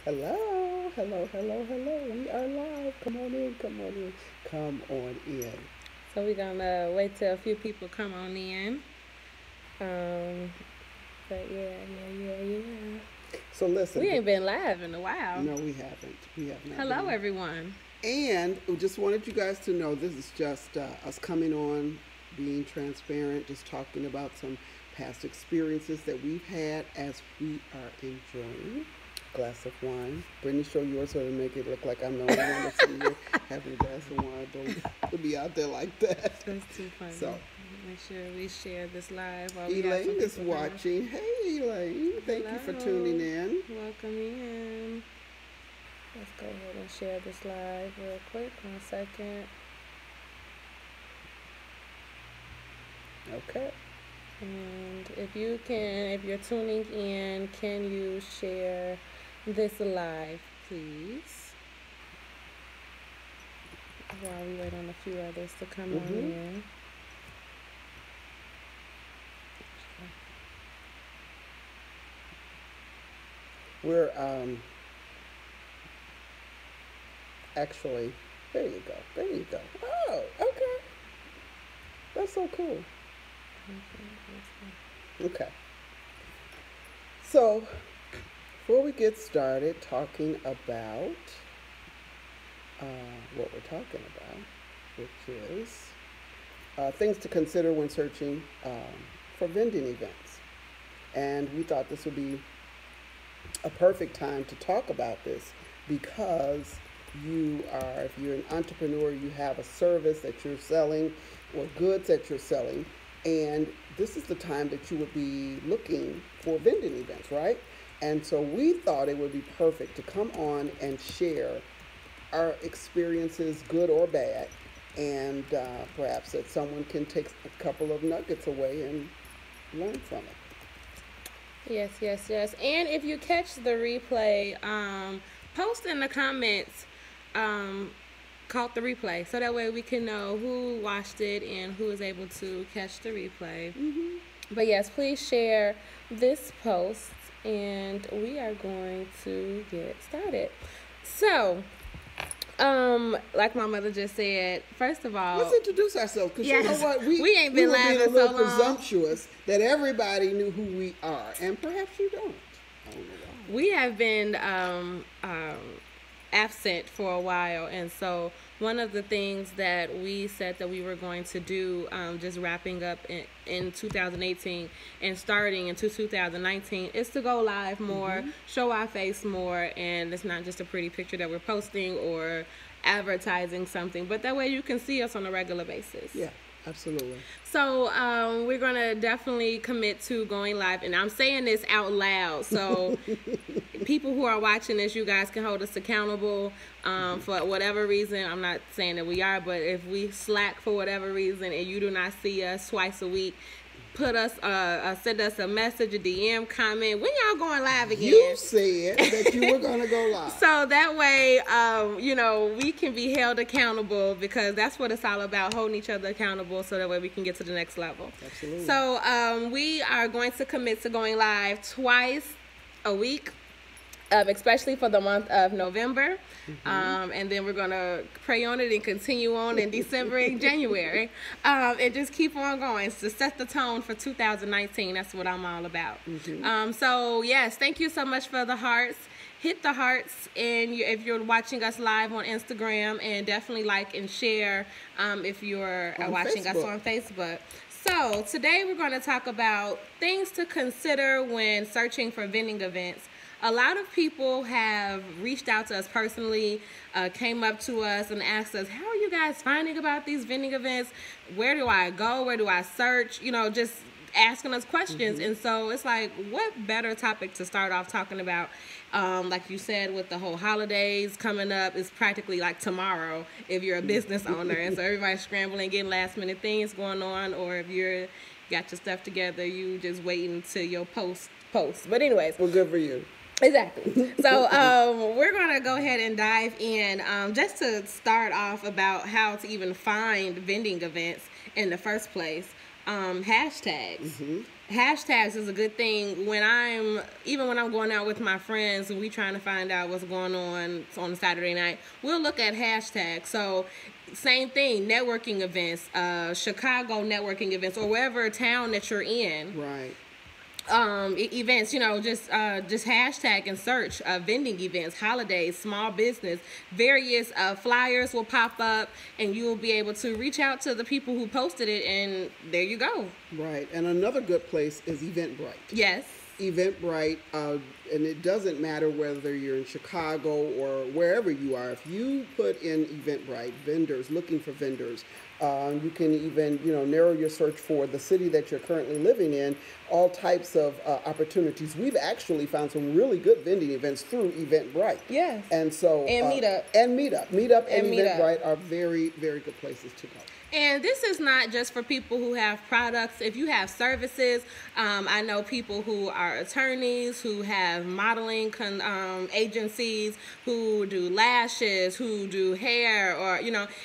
Hello, hello, hello, hello. We are live. Come on in, come on in, come on in. So we're gonna wait till a few people come on in. Um, but yeah. So listen, We ain't been live in a while. no, we haven't. We have not Hello, been. everyone. And we just wanted you guys to know this is just us coming on, being transparent, just talking about some past experiences that we've had as we are enjoying a glass of wine. Brittany, show yours so to make it look like I'm the only one that's in here having a glass of wine. Don't be out there like that. That's too funny. So, make sure we share this live while we Elaine have is some people come. watching. Hey, Elaine. Thank you for tuning in. Welcome in. Let's go ahead and share this live real quick. 1 second. Okay. And if you're tuning in, can you share this live, please? While we wait on a few others to come on in. We're actually, there you go. There you go. Oh, okay. That's so cool. Okay. So, before we get started talking about what we're talking about, which is things to consider when searching for vending events. And we thought this would be a perfect time to talk about this because if you're an entrepreneur, you have a service that you're selling or goods that you're selling, and this is the time that you would be looking for vending events, right? And so we thought it would be perfect to come on and share our experiences, good or bad, and perhaps that someone can take a couple of nuggets away and learn from it. Yes. And if you catch the replay, post in the comments caught the replay, so that way we can know who watched it and who is able to catch the replay. But yes, please share this post, and we are going to get started. So, like my mother just said, first of all, let's introduce ourselves because you know what, we ain't been live in in so so long. Presumptuous that everybody knew who we are, and perhaps you don't. I don't know why. We have been absent for a while, and so one of the things that we said that we were going to do, just wrapping up in 2018 and starting into 2019, is to go live more, show our face more, and it's not just a pretty picture that we're posting or advertising something, but that way you can see us on a regular basis. Yeah, absolutely. So we're going to definitely commit to going live, and I'm saying this out loud, so people who are watching this, you guys can hold us accountable for whatever reason. I'm not saying that we are, but if we slack for whatever reason and you do not see us twice a week, put us, send us a message, a DM, comment. When y'all going live again? You said that you were going to go live. So that way, we can be held accountable, because that's what it's all about, holding each other accountable, so that way we can get to the next level. Absolutely. So we are going to commit to going live twice a week, especially for the month of November. And then we're going to pray on it and continue on in December and January. And just keep on going to set the tone for 2019. That's what I'm all about. So, yes, thank you so much for the hearts. Hit the hearts, and if you're watching us live on Instagram, and definitely like and share if you're watching Facebook. us on Facebook. So, today we're going to talk about things to consider when searching for vending events. A lot of people have reached out to us personally, came up to us and asked us, how are you guys finding about these vending events? Where do I go? Where do I search? Just asking us questions. And so it's like, what better topic to start off talking about? Like you said, with the whole holidays coming up, it's practically like tomorrow if you're a business owner. And so everybody's scrambling, getting last minute things going on, or if you're got your stuff together, you just waiting until your post. But anyways. Well, good for you. Exactly. So we're going to go ahead and dive in just to start off about how to even find vending events in the first place. Hashtags. hashtags is a good thing when I'm going out with my friends and we trying to find out what's going on a Saturday night. We'll look at hashtags. So same thing, networking events, Chicago networking events, or wherever town that you're in. Right. Events, just hashtag and search vending events, holidays, small business, various flyers will pop up, and you will be able to reach out to the people who posted it, and there you go. Right. And another good place is Eventbrite. Yes. Eventbrite, and it doesn't matter whether you're in Chicago or wherever you are. If you put in Eventbrite, vendors, looking for vendors, you can even, narrow your search for the city that you're currently living in, all types of opportunities. We've actually found some really good vending events through Eventbrite. Yes. And so... Meetup. Meetup and Eventbrite are very, very good places to go. And this is not just for people who have products. If you have services, I know people who are attorneys, who have modeling agencies, who do lashes, who do hair, or,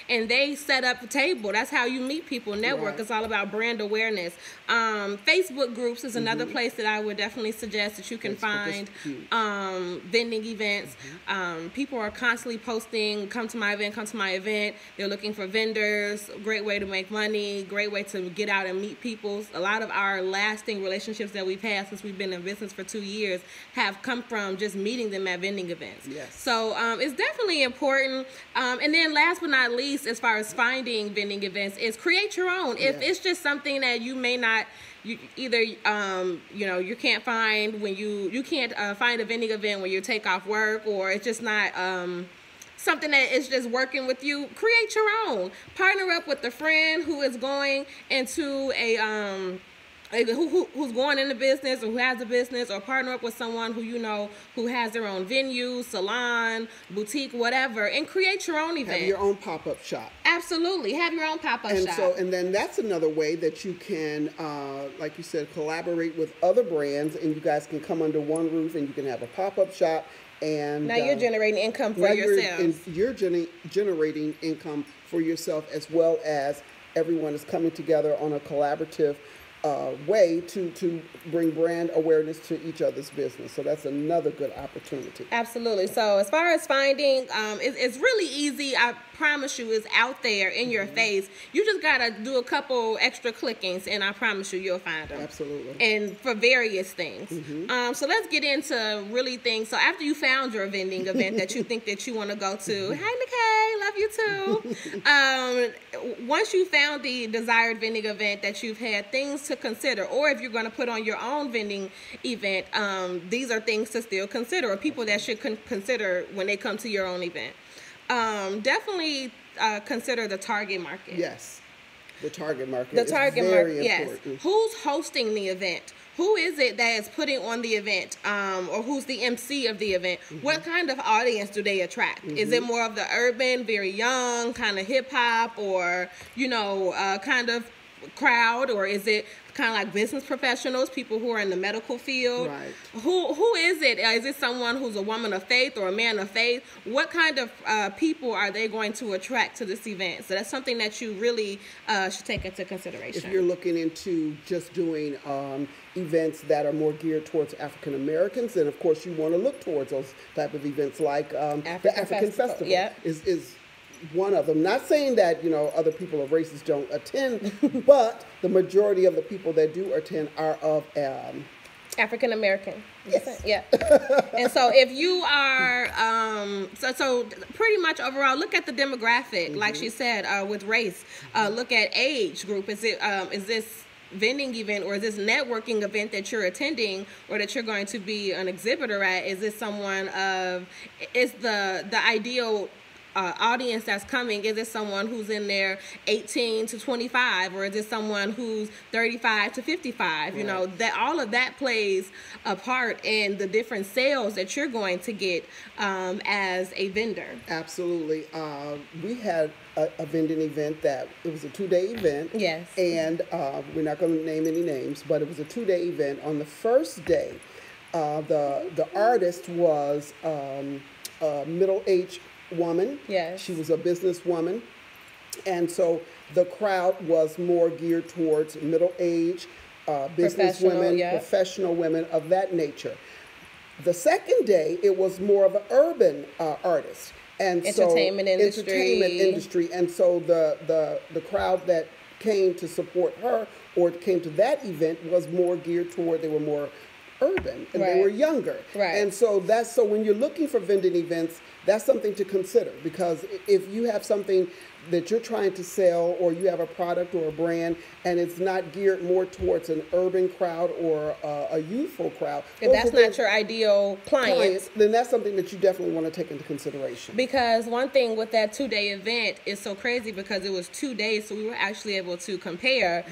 and they set up a table. That's how you meet people, network. Right. It's all about brand awareness. Facebook groups is another place that I would definitely suggest that you can find vending events. People are constantly posting, come to my event. They're looking for vendors. Great way to make money, great way to get out and meet people. A lot of our lasting relationships that we've had since we've been in business for 2 years have come from just meeting them at vending events. Yes. So it's definitely important. And then last but not least, as far as finding vending events, is create your own. If it's just something that you may not, you can't find when you can't find a vending event when you take off work, or it's just not something that is just working with you, create your own. Partner up with a friend who is going into who's going into business or who has a business, or partner up with someone who has their own venue, salon, boutique, whatever, and create your own event. Have your own pop-up shop. Absolutely. Have your own pop-up shop. And then that's another way that you can, like you said, collaborate with other brands, and you guys can come under one roof and you can have a pop-up shop. And now you're generating income for yourself. You're generating income for yourself, as well as everyone is coming together on a collaborative way to bring brand awareness to each other's business. So that's another good opportunity. Absolutely. So as far as finding, it's really easy. I promise you, it's out there in your face. You just got to do a couple extra clickings, and I promise you, you'll find them. Absolutely. And for various things. So let's get into really things. So after you found your vending event that you think that you want to go to, hi, Nikkei, love you too. Once you found the desired vending event that you've had, things to consider, or if you're going to put on your own vending event, these are things to still consider, or people that should consider when they come to your own event. Definitely consider the target market. Yes, the target market. The target market. Yes. Important. Who's hosting the event? Who is it that is putting on the event, or who's the MC of the event? What kind of audience do they attract? Is it more of the urban, very young, kind of hip hop, or kind of crowd, or is it kind of like business professionals, people who are in the medical field? Right. Who is it? Is it someone who's a woman of faith or a man of faith? What kind of people are they going to attract to this event? So that's something that you really should take into consideration. If you're looking into just doing events that are more geared towards African Americans, then of course you want to look towards those type of events, like the African Festival. Yep. is one of them. Not saying that other people of races don't attend, but the majority of the people that do attend are of African American. Yes. Yeah. And so if you are so pretty much overall, look at the demographic, like she said, with race. Look at age group. Is this vending event, or is this networking event that you're attending, or that you're going to be an exhibitor at? Is this someone is the ideal audience that's coming? Is it someone who's in there 18 to 25, or is it someone who's 35 to 55? Right. That all of that plays a part in the different sales that you're going to get as a vendor. Absolutely. We had a vending event that it was a 2-day event. Yes. And we're not going to name any names, but it was a 2-day event. On the first day, the artist was a middle-aged woman. Yes. She was a businesswoman. And so the crowd was more geared towards middle age, business women, professional women of that nature. The second day, it was more of an urban artist. And entertainment industry. And so the crowd that came to support her or came to that event was more geared toward, they were more urban and they were younger. And so when you're looking for vending events, that's something to consider, because if you have something that you're trying to sell, or you have a product or a brand and it's not geared more towards an urban crowd or a youthful crowd, if that's not your ideal client, then that's something that you definitely want to take into consideration. Because one thing with that 2-day event is so crazy, because it was 2 days, so we were actually able to compare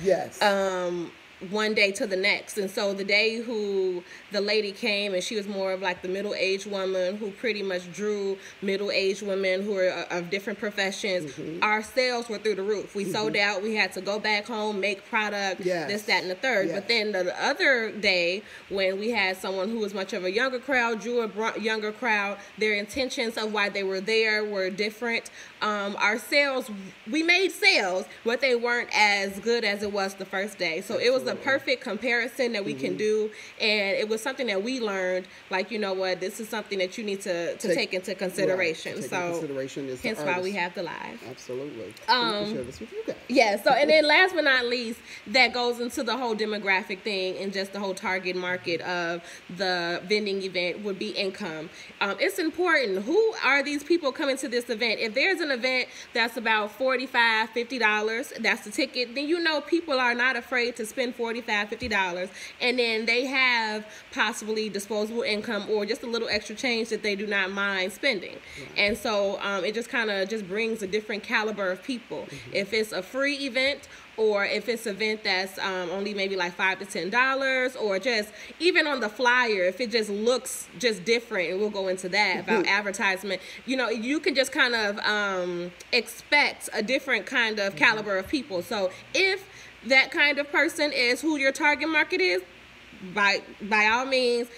one day to the next. And so the day who the lady came, and she was more of like the middle-aged woman who pretty much drew middle-aged women who are of different professions. Our sales were through the roof. We sold out. We had to go back home, make product, this, that, and the third. But then the other day, when we had someone who was much of a younger crowd, drew a younger crowd, their intentions of why they were there were different. Our sales, we made sales, but they weren't as good as it was the first day. So it was a perfect comparison that we can do, and it was something that we learned, like, you know what, this is something that you need to take into consideration. Hence why we have the live. Absolutely. Can share this with you guys. Yeah. So, and then last but not least, that goes into the whole demographic thing and just the whole target market of the vending event would be income. It's important. Who are these people coming to this event? If there's an event that's about $45, $50, that's the ticket, then you know people are not afraid to spend $45, $50, and then they have possibly disposable income or just a little extra change that they do not mind spending. And so it just kind of just brings a different caliber of people. If it's a free event, or if it's an event that's only maybe like $5 to $10, or just even on the flyer, if it just looks just different, and we'll go into that about advertisement, you know, you can just kind of expect a different kind of caliber of people. So if that kind of person is who your target market is, by all means,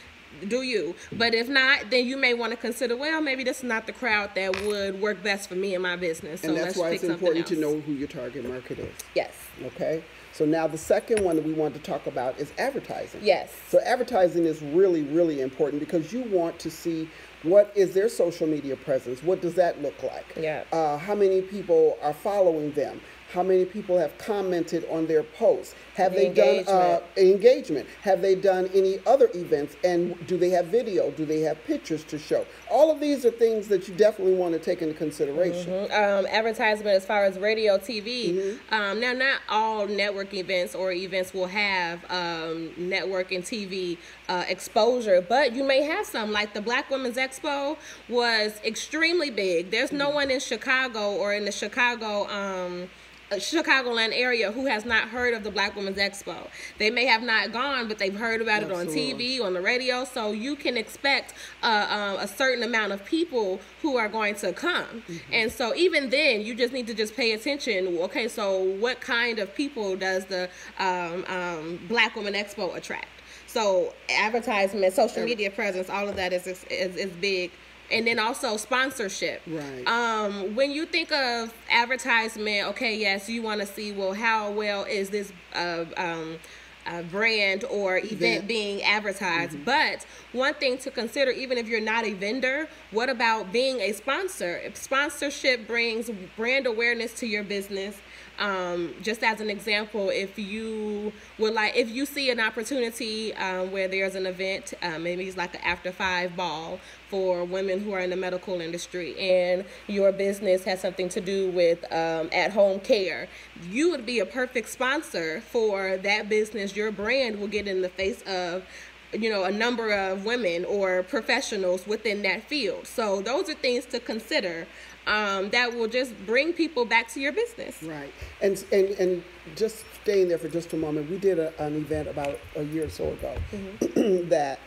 do you. But if not, then you may want to consider, well, maybe this is not the crowd that would work best for me and my business. So and that's why it's important to know who your target market is. Yes. Okay. So now the second one that we want to talk about is advertising. Yes. So advertising is really, really important, because you want to see what is their social media presence. What does that look like? Yeah. How many people are following them? How many people have commented on their posts? Have they done engagement? Have they done any other events? And do they have video? Do they have pictures to show? All of these are things that you definitely want to take into consideration. Advertisement as far as radio, TV. Now, not all network events or events will have network and TV exposure, but you may have some. Like the Black Women's Expo was extremely big. There's no one in Chicago or in the Chicagoland area who has not heard of the Black Women's Expo. They may have not gone, but they've heard about it on TV, on the radio. So you can expect a certain amount of people who are going to come. And so even then, you just need to just pay attention. Okay, so what kind of people does the Black Women Expo attract? So advertisement, social media presence, all of that is big. And then also sponsorship. Right. When you think of advertisement, okay, yes, you want to see, well, how well is this brand or event being advertised? But one thing to consider, even if you're not a vendor, what about being a sponsor? If sponsorship brings brand awareness to your business. Just as an example, if you see an opportunity where there's an event, maybe it's like an after 5 ball for women who are in the medical industry, and your business has something to do with at-home care, you would be a perfect sponsor for that business. Your brand will get in the face of, you know, a number of women or professionals within that field. So those are things to consider that will just bring people back to your business. Right. And just staying there for just a moment, we did an event about a year or so ago that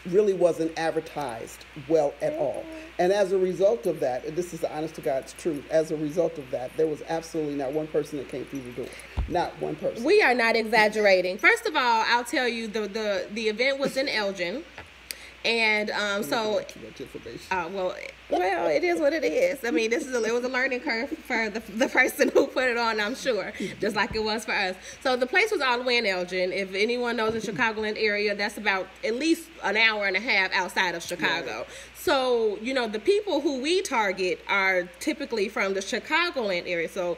really wasn't advertised well at all. And as a result of that, and this is the honest to God's truth, as a result of that, there was absolutely not one person that came through the door. Not one person. We are not exaggerating. First of all, I'll tell you, the event was in Elgin. And so, Too much information. well, it is what it is. I mean, it was a learning curve for the person who put it on, I'm sure, just like it was for us. So the place was all the way in Elgin. If anyone knows the Chicagoland area, that's about at least an hour and a half outside of Chicago. Right. So, you know, the people who we target are typically from the Chicagoland area. So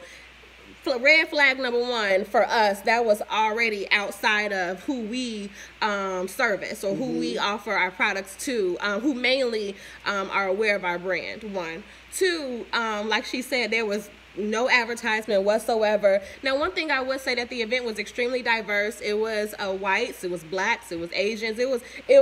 red flag number one for us, that was already outside of who we service or who we offer our products to, who mainly are aware of our brand. One. Two, like she said, there was no advertisement whatsoever. Now, one thing I would say that the event was extremely diverse. It was whites, it was blacks, it was Asians. It was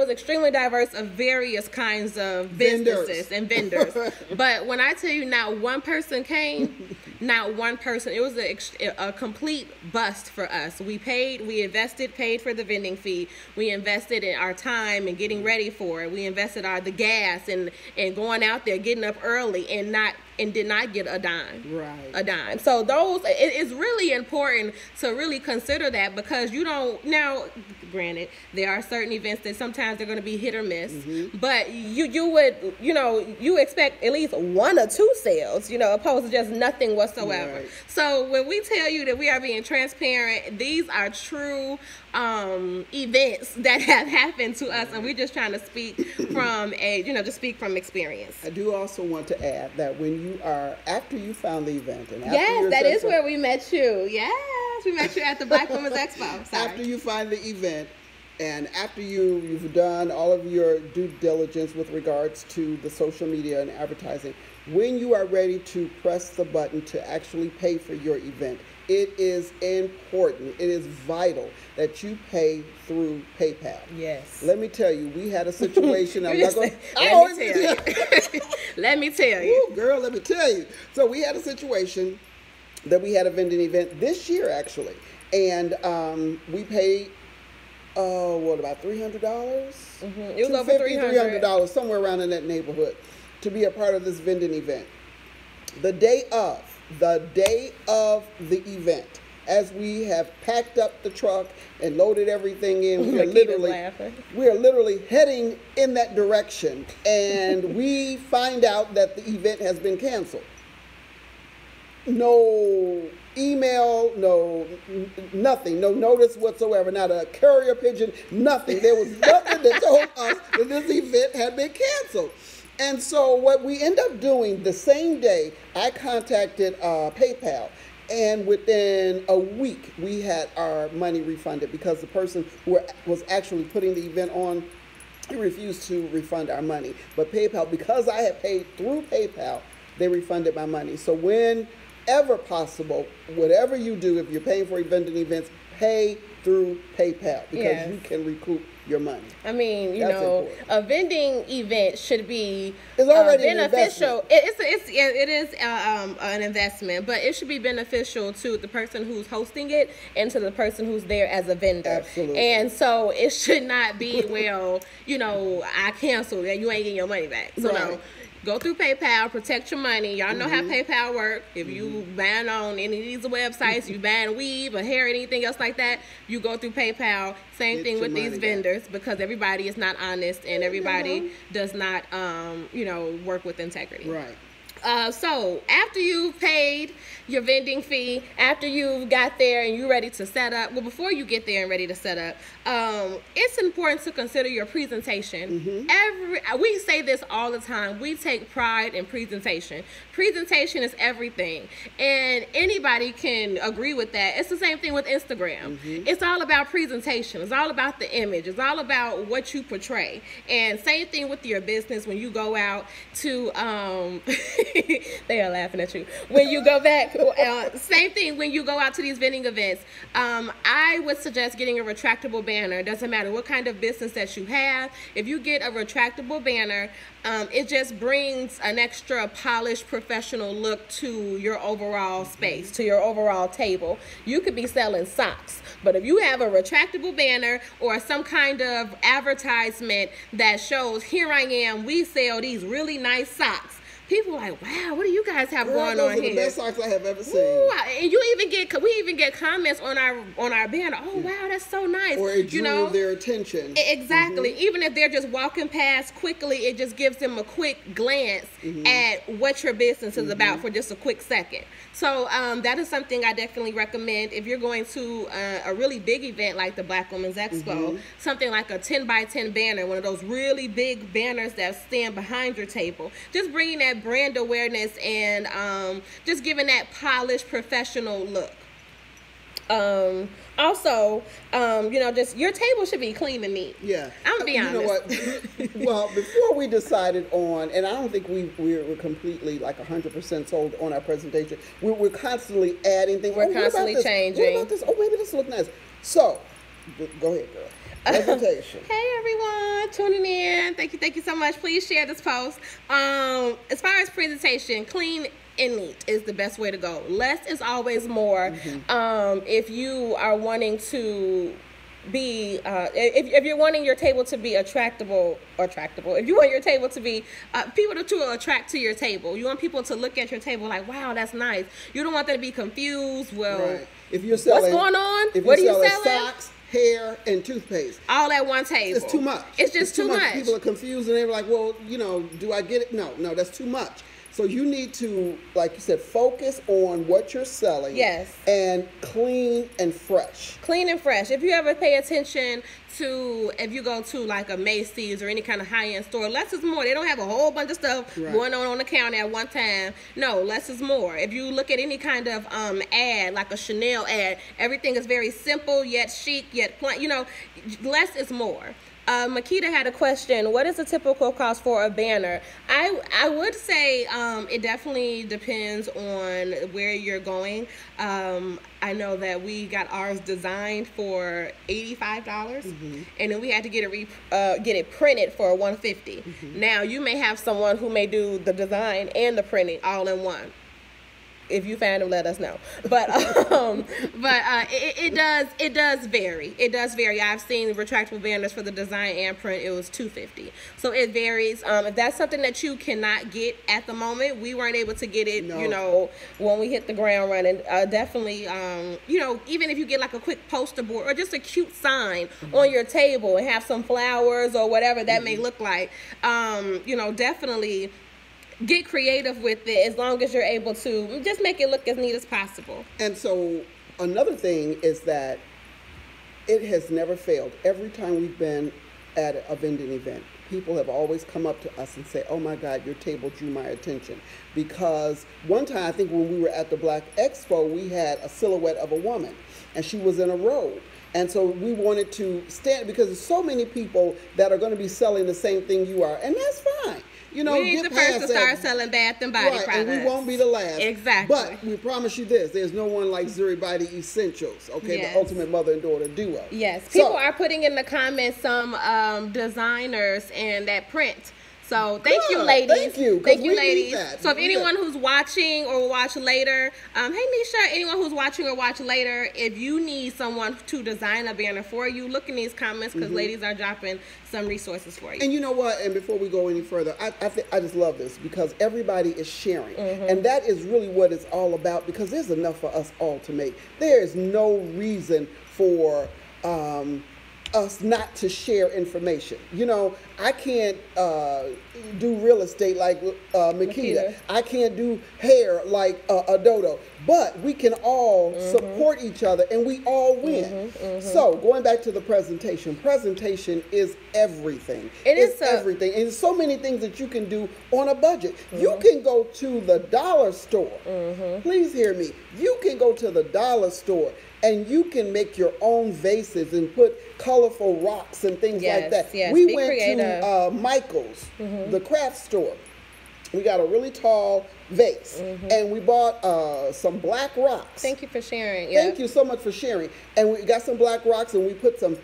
extremely diverse of various kinds of businesses and vendors. But when I tell you, not one person came, not one person. It was a complete bust for us. We paid for the vending fee. We invested in our time and getting ready for it. We invested the gas and going out there, getting up early and did not get a dime. Right. A dime. So it is really important to really consider that, because you don't, now granted, there are certain events that sometimes they're going to be hit or miss, but you would, you expect at least one or two sales, opposed to just nothing whatsoever. Right. So when we tell you that we are being transparent, these are true events that have happened to us, and we're just trying to speak from speak from experience. I do also want to add that after you found the event, and yes, that is where we met you. Yes, we met you at the Black Women's Expo. Sorry. After you find the event, and after you've done all of your due diligence with regards to the social media and advertising, when you are ready to press the button to actually pay for your event, it is important, it is vital that you pay through PayPal. Yes. Let me tell you, we had a situation. Let me tell you. Ooh, girl, let me tell you. So we had a situation that we had a vending event this year, actually. And we paid, about $300? It was over $300. Somewhere around in that neighborhood, to be a part of this vending event. The day of the event, as we have packed up the truck and loaded everything in, we are literally heading in that direction, and we find out that the event has been canceled. No email, nothing, no notice whatsoever, not a carrier pigeon, nothing. There was nothing that told us that this event had been canceled. And so what we end up doing the same day, I contacted PayPal, and within a week we had our money refunded, because the person who was actually putting the event on, he refused to refund our money. But PayPal, because I had paid through PayPal, they refunded my money. So whenever possible, whatever you do, if you're paying for vending events, pay through PayPal, because you can recoup your money. I mean, a vending event should be beneficial. It is an investment, but it should be beneficial to the person who's hosting it and to the person who's there as a vendor. Absolutely. And so it should not be, I canceled and you ain't getting your money back. So right. no. Go through PayPal, protect your money. Y'all know how PayPal works. If you buying on any of these websites, you buying weave or hair or anything else like that, you go through PayPal. Same thing with these vendors, because everybody is not honest and everybody does not, work with integrity. Right. So after you've paid your vending fee, after you've got there and you're ready to set up, before you get there and ready to set up, it's important to consider your presentation. We say this all the time. We take pride in presentation. Presentation is everything, and anybody can agree with that. It's the same thing with Instagram. It's all about presentation. It's all about the image. It's all about what you portray. And same thing with your business. When you go out to they are laughing at you. When you go back, same thing when you go out to these vending events. I would suggest getting a retractable banner. Doesn't matter what kind of business that you have. If you get a retractable banner, it just brings an extra polished, professional look to your overall space, to your overall table. You could be selling socks, but if you have a retractable banner or some kind of advertisement that shows, here I am, we sell these really nice socks, people like, wow, what do you guys have going those on are here? the best socks I have ever seen. Ooh, and we even get comments on our banner. Oh wow, that's so nice. Or it drew their attention. Exactly. Even if they're just walking past quickly, it just gives them a quick glance at what your business is about for just a quick second. So that is something I definitely recommend if you're going to a really big event like the Black Women's Expo. Something like a 10 by 10 banner, one of those really big banners that stand behind your table. Just bringing that brand awareness and just giving that polished professional look. Also, just your table should be clean and neat. Yeah. I'm gonna be honest. You know what? Well, before we decided on, and I don't think we're completely like 100% sold on our presentation. We're constantly adding things. We're constantly changing. What about this? Oh, maybe this looks nice. So, go ahead, girl. Presentation. Hey everyone, tuning in. Thank you so much. Please share this post. As far as presentation, clean and neat is the best way to go. Less is always more. If you are wanting to be if you're wanting your table to be attractable, if you want your table to be people to attract to your table, you want people to look at your table like, wow, that's nice. You don't want them to be confused. Well, right. If you're selling, what's going on? If what are you're you selling? Socks, hair, and toothpaste. All at one table. It's too much. It's just too much. People are confused and they're like, well, do I get it? No, that's too much. So you need to, like you said, focus on what you're selling. Yes. And clean and fresh. Clean and fresh. If you ever pay attention to, if you go to like a Macy's or any kind of high-end store, less is more. They don't have a whole bunch of stuff going on the counter at one time. No, less is more. If you look at any kind of ad, like a Chanel ad, everything is very simple, yet chic, yet plain. Less is more. Makita had a question. What is the typical cost for a banner? I would say it definitely depends on where you're going. I know that we got ours designed for $85, and then we had to get it printed for $150. Now you may have someone who may do the design and the printing all in one. If you find them, let us know. But it does vary. It does vary. I've seen retractable banners for the design and print. It was $250. So it varies. If that's something that you cannot get at the moment, we weren't able to get it. No. When we hit the ground running. Definitely. Even if you get like a quick poster board or just a cute sign on your table and have some flowers or whatever that may look like. Definitely. Get creative with it as long as you're able to. Just make it look as neat as possible. And so another thing is that it has never failed. Every time we've been at a vending event, people have always come up to us and say, oh my God, your table drew my attention. Because one time, I think when we were at the Black Expo, we had a silhouette of a woman and she was in a robe. And so we wanted to stand, because there's so many people that are going to be selling the same thing you are. And that's fine. We ain't the first to start selling Bath and Body products. And we won't be the last. Exactly. But we promise you this, there's no one like Nzuri Body Essentials, okay? Yes. The ultimate mother and daughter duo. Yes. People are putting in the comments some designers and that print. So thank you, ladies. Thank you, ladies. So if anyone who's watching or will watch later, hey Nisha, anyone who's watching or watch later, if you need someone to design a banner for you, look in these comments because ladies are dropping some resources for you. And you know what? And before we go any further, I just love this because everybody is sharing, and that is really what it's all about. Because there's enough for us all to make. There is no reason for us not to share information. I can't do real estate like Makita. I can't do hair like Adodo. But we can all support each other and we all win. So going back to the presentation is everything. It's everything. And there's so many things that you can do on a budget. You can go to the dollar store. Please hear me. You can go to the dollar store and you can make your own vases and put colorful rocks and things like that. Yes, we went to Michael's, the craft store. We got a really tall vase, and we bought some black rocks. Thank you for sharing. Thank you so much for sharing. And we got some black rocks, and we put some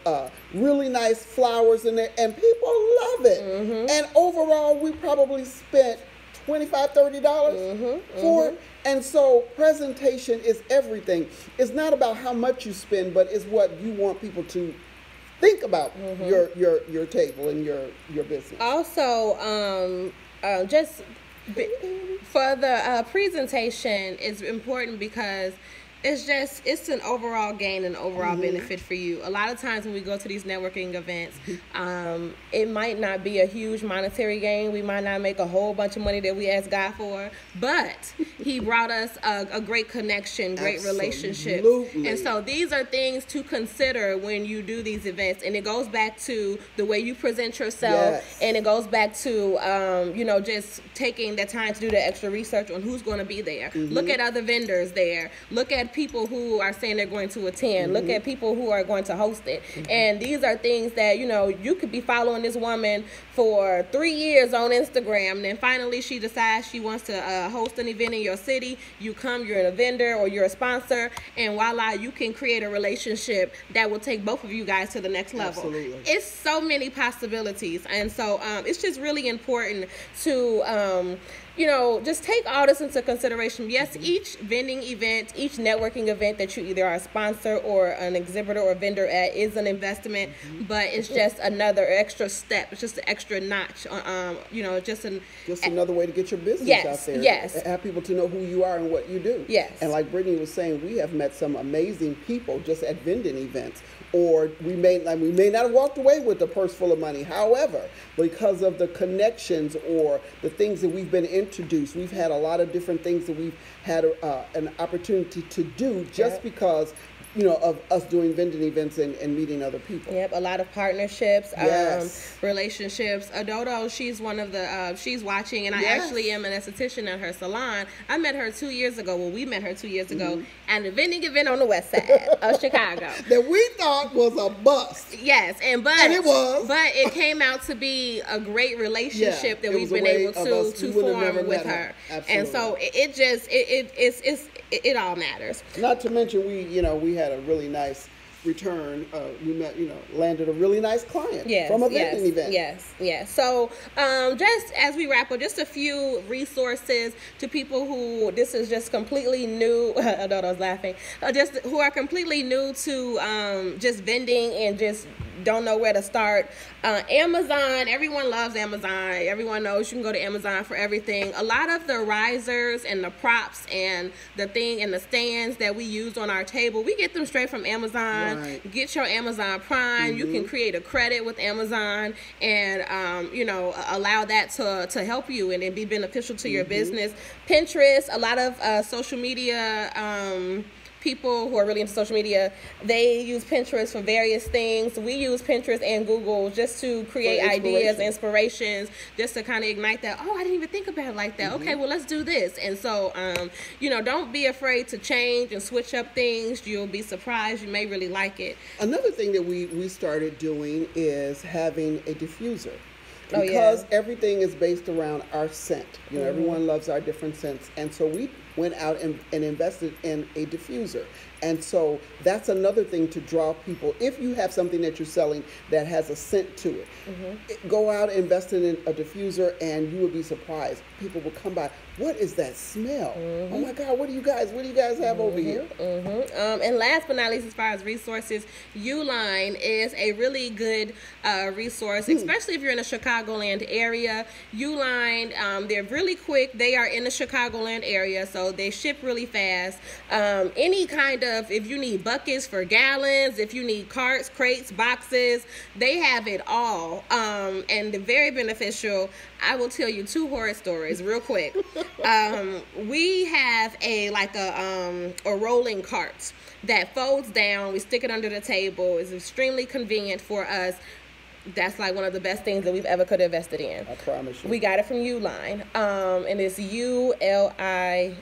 really nice flowers in there, and people love it. And overall, we probably spent $25, $30 for it. And so presentation is everything. It's not about how much you spend, but it's what you want people to think about your table and your business. Also, just For the presentation, it's important because it's an overall gain and overall benefit for you. A lot of times when we go to these networking events, it might not be a huge monetary gain. We might not make a whole bunch of money that we asked God for, but he brought us a great connection, great relationship. And so these are things to consider when you do these events. And it goes back to the way you present yourself, and it goes back to just taking the time to do the extra research on who's going to be there. Look at other vendors there. Look at people who are saying they're going to attend. Look at people who are going to host it. And these are things that, you could be following this woman for 3 years on Instagram, and then finally she decides she wants to host an event in your city. You come, you're a vendor or you're a sponsor, and voila, you can create a relationship that will take both of you guys to the next level. Absolutely. It's so many possibilities. And so it's just really important to just take all this into consideration. Yes, each vending event, each networking event that you either are a sponsor or an exhibitor or vendor at is an investment, but it's just another extra step. It's just an extra notch. Just another way to get your business out there. Yes. Have people to know who you are and what you do. Yes. And like Brittany was saying, we have met some amazing people just at vending events. Or we may not have walked away with a purse full of money. However, because of the connections or the things that we've been introduced, we've had a lot of different things that we've had an opportunity to do just because of us doing vending events and meeting other people. Yep, a lot of partnerships, relationships. Adodo, she's one of the, she's watching, and I actually am an esthetician at her salon. I met her 2 years ago. Well, we met her 2 years ago at a vending event on the west side of Chicago. That we thought was a bust. Yes, and it was. But it came out to be a great relationship that we've been able to form with her. Absolutely. And so it all matters. Not to mention we had a really nice return. We met, landed a really nice client from a vending event. Yes. So just as we wrap up, just a few resources to people who this is just completely new. I thought I was laughing. Just who are completely new to just vending and just don't know where to start. Amazon, everyone loves Amazon. Everyone knows you can go to Amazon for everything. A lot of the risers and the props and the thing and the stands that we use on our table, we get them straight from Amazon. Right. Get your Amazon Prime. You can create a credit with Amazon and allow that to help you and be beneficial to your business. Pinterest, a lot of social media people who are really into social media, they use Pinterest for various things. We use Pinterest and Google just to create ideas, inspirations, just to kind of ignite that, I didn't even think about it like that. Okay, well, let's do this. And so, don't be afraid to change and switch up things. You'll be surprised. You may really like it. Another thing that we started doing is having a diffuser. Because everything is based around our scent. Everyone loves our different scents. And so we went out and invested in a diffuser. And so that's another thing to draw people. If you have something that you're selling that has a scent to it, go out and invest in a diffuser and you will be surprised. People will come by. What is that smell? Oh my God, what do you guys have over here? And last but not least, as far as resources, Uline is a really good resource, especially if you're in the Chicagoland area. Uline, they're really quick. They are in the Chicagoland area, so they ship really fast. Any kind of, if you need buckets for gallons, if you need carts, crates, boxes, they have it all. And they're very beneficial. I will tell you 2 horror stories real quick. We have a rolling cart that folds down. We stick it under the table. It's extremely convenient for us. That's like one of the best things that we've ever could have invested in. I promise you. We got it from Uline. And it's Uline,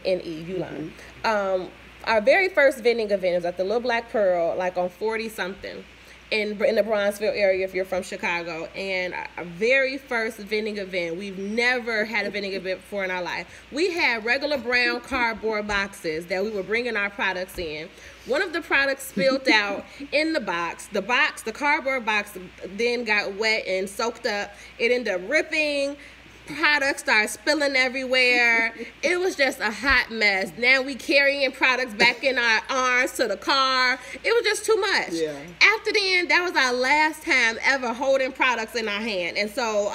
Uline. Our very first vending event was at the Little Black Pearl, like on 40-something. In the Bronzeville area if you're from Chicago. And our very first vending event, we've never had a vending event before in our life. We had regular brown cardboard boxes that we were bringing our products in. One of the products spilled out in the box. The cardboard box then got wet and soaked up. It ended up ripping. products started spilling everywhere. It was just a hot mess. Now we carrying products back in our arms to the car. It was just too much. Yeah. After then, that was our last time ever holding products in our hand. And so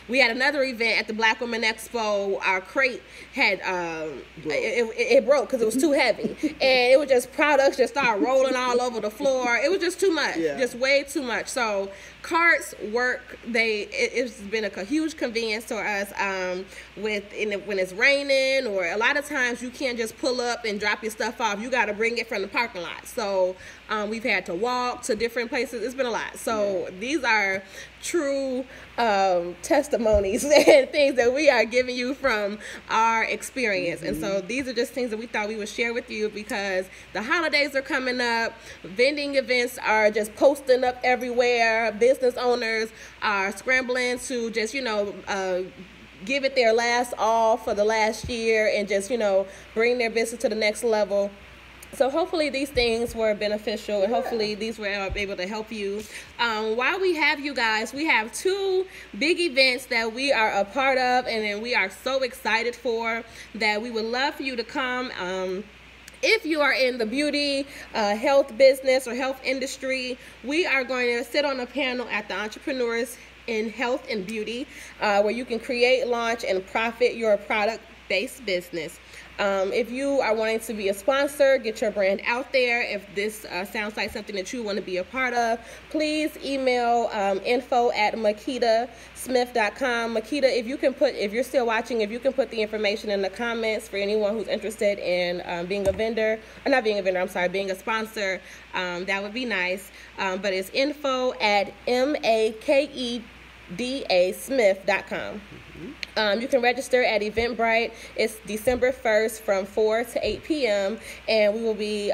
we had another event at the Black Women Expo. Our crate had it broke because it was too heavy, and it was just products just started rolling all over the floor. It was just too much, just way too much. So carts work. It's been a huge convenience to us when it's raining, or a lot of times you can't just pull up and drop your stuff off. You got to bring it from the parking lot. So we've had to walk to different places. It's been a lot. So these are true testimonies and things that we are giving you from our experience. And so these are just things that we thought we would share with you, because the holidays are coming up. Vending events are just posting up everywhere. Business owners are scrambling to just, give it their last all for the last year and just, bring their business to the next level. So hopefully these things were beneficial, and hopefully these were able to help you. While we have you guys, we have 2 big events that we are a part of, and then we are so excited for, that we would love for you to come. If you are in the beauty, health business or health industry, we are going to sit on a panel at the Entrepreneurs in Health and Beauty, where you can create, launch, and profit your product-based business. If you are wanting to be a sponsor, get your brand out there, if this sounds like something that you want to be a part of, please email info@makitasmith.com. Makita, if you're still watching, if you can put the information in the comments for anyone who's interested in being a sponsor, that would be nice. But it's info@makedasmith.com. You can register at Eventbrite. It's December 1st from 4 to 8 p.m. and we will be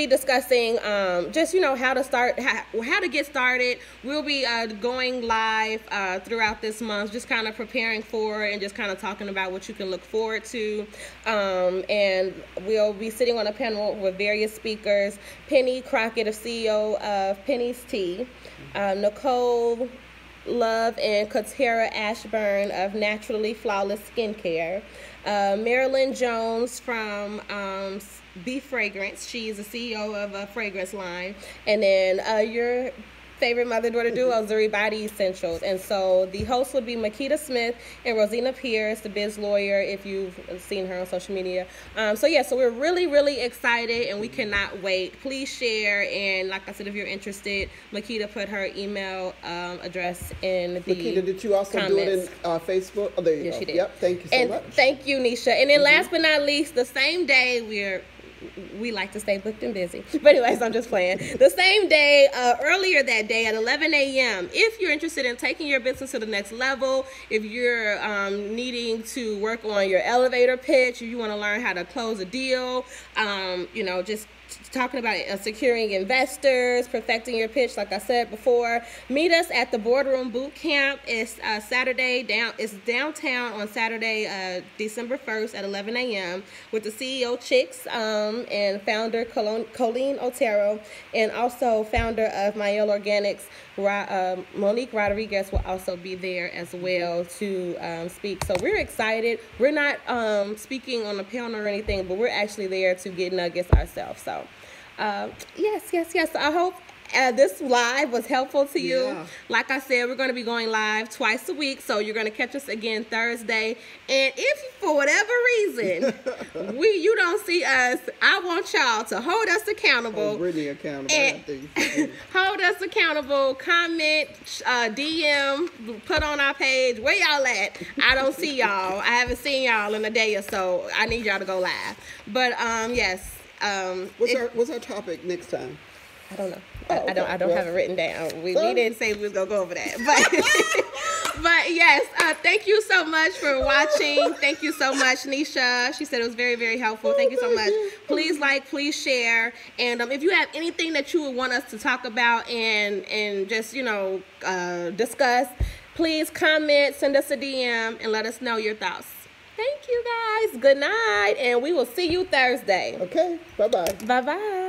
discussing how to get started. We'll be going live throughout this month, just kind of preparing for it and just kind of talking about what you can look forward to. And we'll be sitting on a panel with various speakers: Penny Crockett, the CEO of Penny's Tea, Nicole Love and Katera Ashburn of Naturally Flawless Skincare, Marilyn Jones from Be Fragrance. She's the CEO of a fragrance line. And then your favorite mother-daughter duo, Nzuri Body Essentials. And so the hosts would be Makita Smith and Rosina Pierce, the biz lawyer, if you've seen her on social media. So we're really, really excited, and we cannot wait. Please share, and like I said, if you're interested, Makita put her email address in the Makita, did you also comments. do it in Facebook? Oh, there you go. She did. Yep, thank you so much. Thank you, Nisha. And then last but not least, the same day we like to stay booked and busy. But anyways, I'm just playing. The same day, earlier that day at 11 a.m., if you're interested in taking your business to the next level, if you're needing to work on your elevator pitch, if you want to learn how to close a deal, just talking about securing investors, perfecting your pitch, like I said before, meet us at the Boardroom Boot Camp. It's it's downtown on Saturday, December 1st at 11 a.m. with the CEO Chicks and founder Colleen Otero, and also founder of Mayel Organics, Monique Rodriguez, will also be there as well to speak. So we're excited. We're not speaking on the panel or anything, but we're actually there to get nuggets ourselves. So yes. I hope this live was helpful to you. Yeah. Like I said, we're going to be going live twice a week, so you're going to catch us again Thursday. And if for whatever reason you don't see us, I want y'all to hold us accountable. Really accountable. And hold us accountable. Comment, DM, put on our page. Where y'all at? I don't see y'all. I haven't seen y'all in a day or so. I need y'all to go live. But yes. What's our topic next time? I don't know. Okay. I don't have it written down. We didn't say we was gonna go over that, but but yes. Thank you so much for watching. Thank you so much, Nisha. She said it was very, very helpful. Thank you so much. Please please share, and if you have anything that you would want us to talk about and just discuss, please comment, send us a DM, and let us know your thoughts. Thank you guys. Good night, and we will see you Thursday. Okay. Bye-bye. Bye-bye.